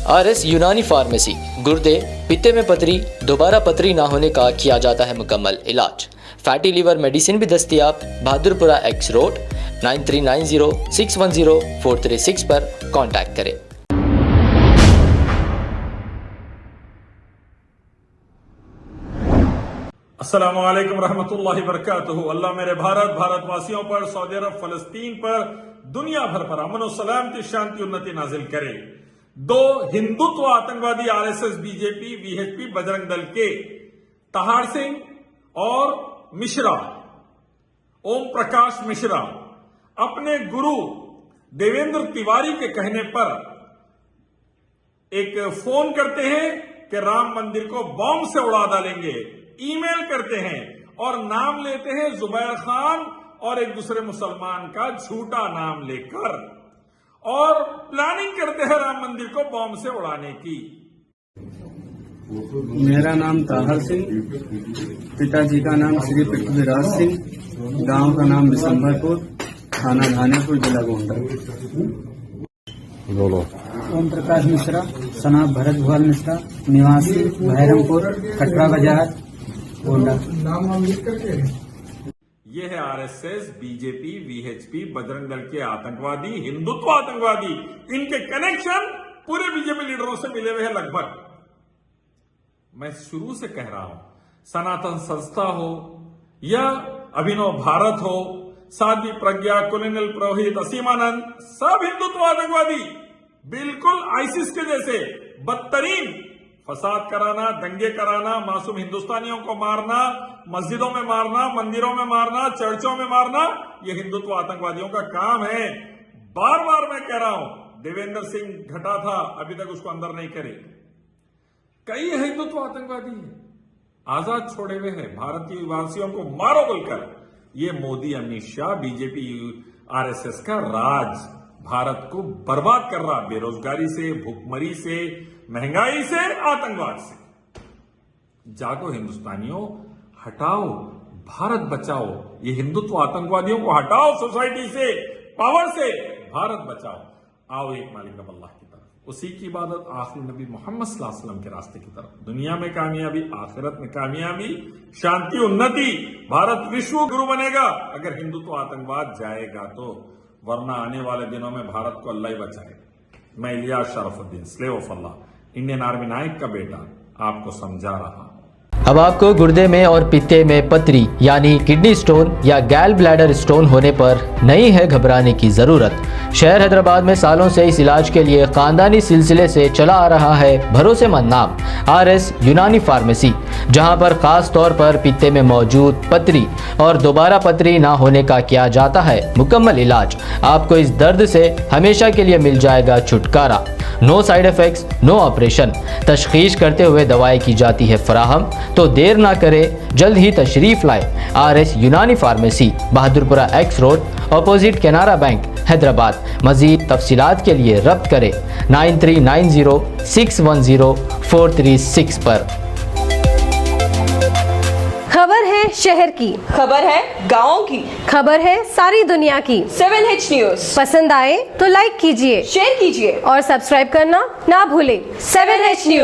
RS यूनानी pharmacy, गुर्दे, पित्ते में पथरी, दोबारा पथरी ना होने का किया जाता है मुकम्मल इलाज। फैटी लीवर मेडिसिन भी दस्तियाब। बहादुरपुरा X रोड 9390610436 पर कांटेक्ट करें। अस्सलामु अलैकुम रहमतुल्लाहि बरकातुहू। अल्लाह मेरे भारतवासियों पर, सऊदी अरब, फलस्तीन पर, दुनिया भर पर अमन और सलामती, शांति, उन्नति नाजिल करे। दो हिंदुत्व आतंकवादी RSS, BJP, VHP, Bajrang Dal के तहाड़ सिंह और मिश्रा, ओम प्रकाश मिश्रा, अपने गुरु देवेंद्र तिवारी के कहने पर एक फोन करते हैं कि राम मंदिर को बॉम्ब से उड़ा डालेंगे, ईमेल करते हैं और नाम लेते हैं जुबैर खान और एक दूसरे मुसलमान का झूठा नाम लेकर, और प्लानिंग करते हैं राम मंदिर को बॉम्ब से उड़ाने की। मेरा नाम ताहर सिंह, पिताजी का नाम श्री पृथ्वीराज सिंह, गांव का नाम बिशंभरपुर, थाना धानेपुर, जिला गोंडा। ओम प्रकाश मिश्रा, सनाब भरत भुआल मिश्रा, निवासी बहरमपुर, कटरा बाजार, गोंडा। ये है RSS, BJP, VHP, Bajrang Dal के आतंकवादी, हिंदुत्व आतंकवादी। इनके कनेक्शन पूरे बीजेपी लीडरों से मिले हुए हैं लगभग। मैं शुरू से कह रहा हूं, सनातन संस्था हो या अभिनव भारत हो, साध्वी प्रज्ञा, कुलिनल पुरोहित, असीमानंद, सब हिंदुत्व आतंकवादी, बिल्कुल आईसिस के जैसे बदतरीन। फसाद कराना, दंगे कराना, मासूम हिंदुस्तानियों को मारना, मस्जिदों में मारना, मंदिरों में मारना, चर्चों में मारना, ये हिंदुत्व आतंकवादियों का काम है। बार बार मैं कह रहा हूं, देवेंद्र सिंह घटा था, अभी तक उसको अंदर नहीं करे। कई हिंदुत्व आतंकवादी आजाद छोड़े हुए हैं, भारतीय वासियों को मारो बोलकर। ये मोदी, अमित शाह, बीजेपी, RSS का राज भारत को बर्बाद कर रहा, बेरोजगारी से, भूखमरी से, महंगाई से, आतंकवाद से। जागो हिंदुस्तानियों, हटाओ, भारत बचाओ। ये हिंदुत्व आतंकवादियों को हटाओ सोसाइटी से, पावर से, भारत बचाओ। आओ एक मालिक रब अल्लाह की तरफ, उसी की इबादत, आखिरी नबी मोहम्मद सल्लल्लाहु अलैहि वसल्लम के रास्ते की तरफ। दुनिया में कामयाबी, आखिरत में कामयाबी, शांति, उन्नति। भारत विश्व गुरु बनेगा अगर हिंदुत्व आतंकवाद जाएगा तो, वरना आने वाले दिनों में भारत को अल्लाह ही बचाएगा। मैं Ilyas Sharafuddin, slave of Allah, Indian army नायक का बेटा, आपको समझा रहा हूं। अब आपको गुर्दे में और पित्ते में पथरी यानी किडनी स्टोन या गैल ब्लैडर स्टोन होने पर नहीं है घबराने की ज़रूरत। शहर हैदराबाद में सालों से इस इलाज के लिए ख़ानदानी सिलसिले से चला आ रहा है भरोसेमंद नाम RS यूनानी फार्मेसी, जहां पर ख़ास तौर पर पित्ते में मौजूद पथरी और दोबारा पथरी ना होने का किया जाता है मुकम्मल इलाज। आपको इस दर्द से हमेशा के लिए मिल जाएगा छुटकारा। No side effects, no operation. तशखीस करते हुए दवाएं की जाती है फराहम, तो देर ना करें, जल्द ही तशरीफ लाए। RS यूनानी pharmacy, Bahadurpura X road, opposite Canara bank, Hyderabad. मज़ीद तफसीलात के लिए रब्त करें 9390610436 पर। खबर है शहर की, खबर है गाँव की, खबर है सारी दुनिया की। 7H न्यूज पसंद आए तो लाइक कीजिए, शेयर कीजिए और सब्सक्राइब करना ना भूलें। 7H news.